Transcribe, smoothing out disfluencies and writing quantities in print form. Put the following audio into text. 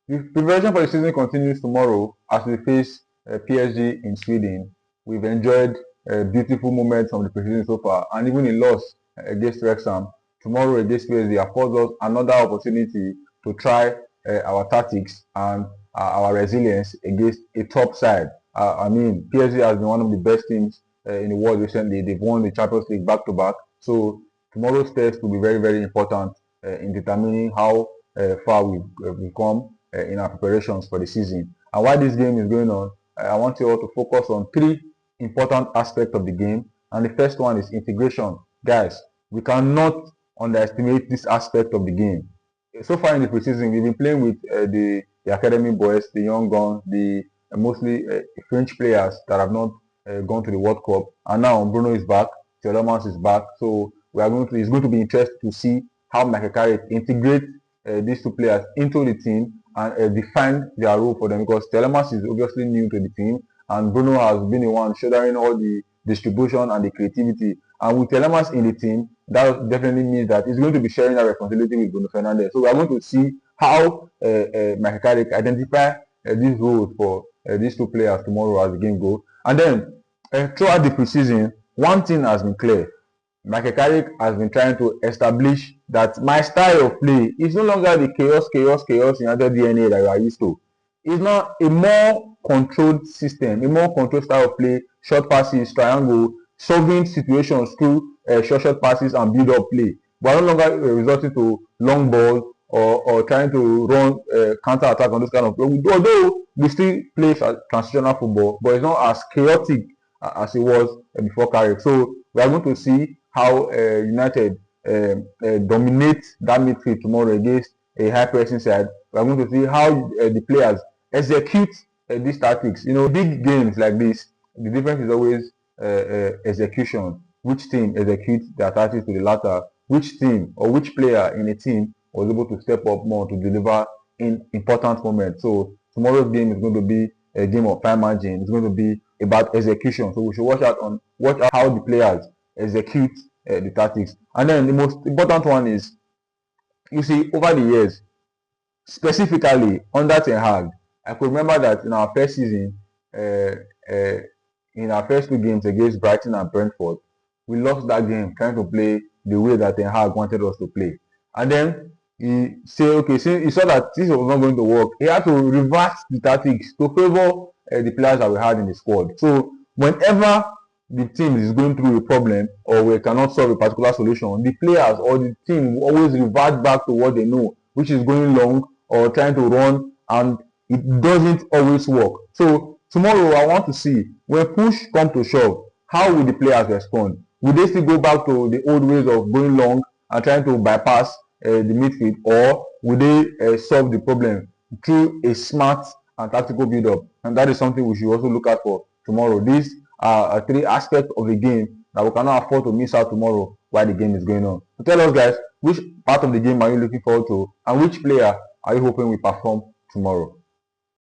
The preparation for the season continues tomorrow as we face PSG in Sweden. We've enjoyed beautiful moments from the preseason so far, and even a loss against Wrexham. Tomorrow against PSG affords us another opportunity to try our tactics and our resilience against a top side. I mean, PSG has been one of the best teams in the world recently. They've won the Champions League back to back. So tomorrow's test will be very, very important in determining how far we've come in our preparations for the season. And while this game is going on, I want you all to focus on three important aspects of the game. And the first one is integration. Guys, we cannot underestimate this aspect of the game. So far in the preseason, we've been playing with the academy boys, the young guns, the mostly French players that have not gone to the World Cup. And now Bruno is back, Tielemans is back. So it's going to be interesting to see how Michael Carrick integrates these two players into the team and define their role for them, because Tielemans is obviously new to the team and Bruno has been the one shouldering all the distribution and the creativity. And with Tielemans in the team, that definitely means that he's going to be sharing that responsibility with Bruno Fernandes. So we are going to see how Michael Carrick identify these roles for these two players tomorrow as the game goes. And then throughout the preseason, one thing has been clear. Michael Carrick has been trying to establish that my style of play is no longer the chaos United DNA that we are used to. It's not a more controlled system, a more controlled style of play, short passes, triangle, solving situations through short passes and build-up play. But no longer resorting to long balls or trying to run counter-attack on this kind of play. Although we still play transitional football, but it's not as chaotic as it was before Carrick. So we are going to see how United dominate that midfield tomorrow against a high pressing side. We are going to see how the players execute these tactics. You know, big games like this, the difference is always execution. Which team executes their tactics to the latter? Which team or which player in a team was able to step up more to deliver in important moments? So tomorrow's game is going to be a game of time margin. It's going to be about execution. So we should watch out how the players execute the tactics. And then the most important one is, you see, over the years, specifically under Ten Hag, I could remember that in our first season, in our first two games against Brighton and Brentford, we lost that game trying to play the way that Ten Hag wanted us to play. And then he said, okay, since he saw that this was not going to work, he had to reverse the tactics to favor the players that we had in the squad. So whenever the team is going through a problem or we cannot solve a particular solution, the players or the team will always revert back to what they know, which is going long or trying to run, and it doesn't always work. So tomorrow I want to see, when push comes to shove, how will the players respond? Will they still go back to the old ways of going long and trying to bypass the midfield, or will they solve the problem through a smart and tactical build-up? And that is something we should also look at for tomorrow. These are three aspects of the game that we cannot afford to miss out tomorrow while the game is going on. So tell us, guys, which part of the game are you looking forward to, and which player are you hoping will perform tomorrow?